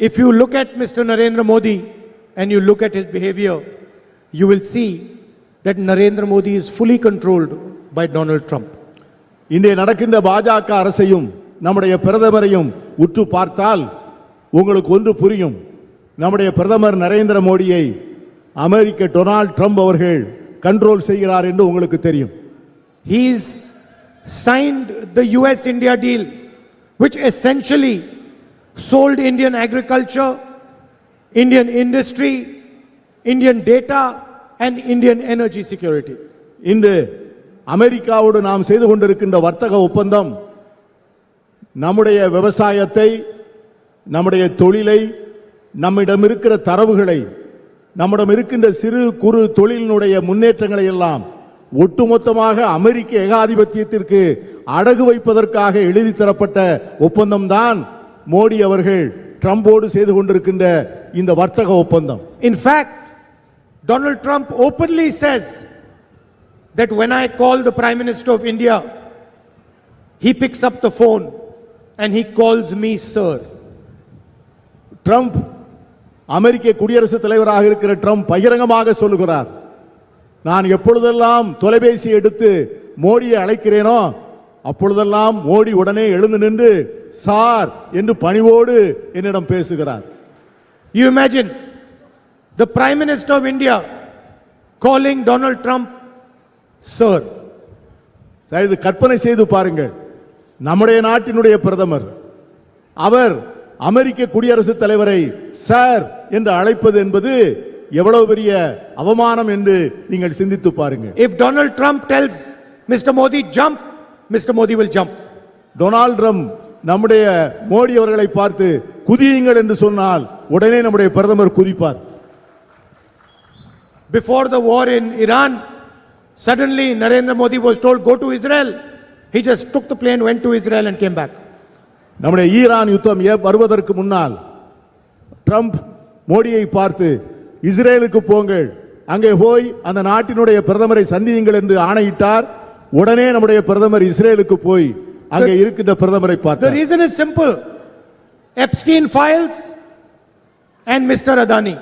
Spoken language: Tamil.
If you look at Mr. Narendra Modi and you look at his behavior, you will see that Narendra Modi is fully controlled by Donald Trump. இங்கே நடக்கின்ற பாஜக அரசையும் நம்முடைய பிரதமரையும் உற்று பார்த்தால் உங்களுக்கு ஒன்று புரியும். நம்முடைய பிரதமர் நரேந்திர மோடியை அமெரிக்க டொனால்ட் ட்ரம்ப் அவர்கள் கண்ட்ரோல் செய்கிறார் என்று உங்களுக்கு தெரியும். He's signed the US-India deal, which essentially sold Indian agriculture, Indian industry, Indian data and Indian energy security. இன்று அமெரிக்காவோடு நாம் செய்து கொண்டிருக்கின்ற வர்த்தக ஒப்பந்தம் நம்முடைய விவசாயத்தை, நம்முடைய தொழிலை, நம்மிடம் இருக்கிற தரவுகளை, நம்மிடம் இருக்கின்ற சிறு குறு தொழிலினுடைய முன்னேற்றங்களை எல்லாம் ஒட்டுமொத்தமாக அமெரிக்க ஏகாதிபத்தியத்திற்கு அடகு வைப்பதற்காக எழுதி தரப்பட்ட ஒப்பந்தம் தான் மோடி அவர்கள் ட்ரம்போடு செய்து கொண்டிருக்கின்ற இந்த வர்த்தக ஒப்பந்தம். In fact, Donald Trump openly says that when I call the Prime Minister of India, he picks up the phone and he calls me sir. Trump அமெரிக்க குடியரசுத் தலைவராக இருக்கிற ட்ரம்ப் பகிரங்கமாக சொல்லுகிறார், நான் எப்பொழுதெல்லாம் தொலைபேசி எடுத்து மோடியை அழைக்கிறேனோ அப்பொழுதெல்லாம் மோடி உடனே எழுந்து நின்று சார் என்று பணிவோடு என்னிடம் பேசுகிறார். You imagine the Prime Minister of India calling Donald Trump sir. இது கற்பனை செய்து பாருங்கள். நம்முடைய நாட்டினுடைய பிரதமர் அவர் அமெரிக்க குடியரசுத் தலைவரை சார் என்று அழைப்பது என்பது எவ்வளவு பெரிய அவமானம் என்று நீங்கள் சிந்தித்து பாருங்கள். If Donald Trump tells Mr. Modi jump, Mr. Modi will jump. Donald Trump நம்முடைய மோடி அவர்களை பார்த்து குதியுங்கள் என்று சொன்னால் உடனே நம்முடைய பிரதமர் குதிப்பார். Before the war in Iran, suddenly Narendra Modi was told go to Israel. He just took the plane, went to Israel and came back. நம்முடைய ஈரான் யுத்தம் வருவதற்கு முன்னால் ட்ரம்ப் மோடியை பார்த்து இஸ்ரேலுக்கு போங்கள், அங்கே போய் அந்த நாட்டினுடைய பிரதமரை சந்தியுங்கள் என்று ஆணையிட்டார். உடனே நம்முடைய பிரதமர் இஸ்ரேலுக்கு போய் அங்கே இருக்கின்ற பிரதமரை பார்த்தார். The reason is simple. Epstein files and Mr. Adani.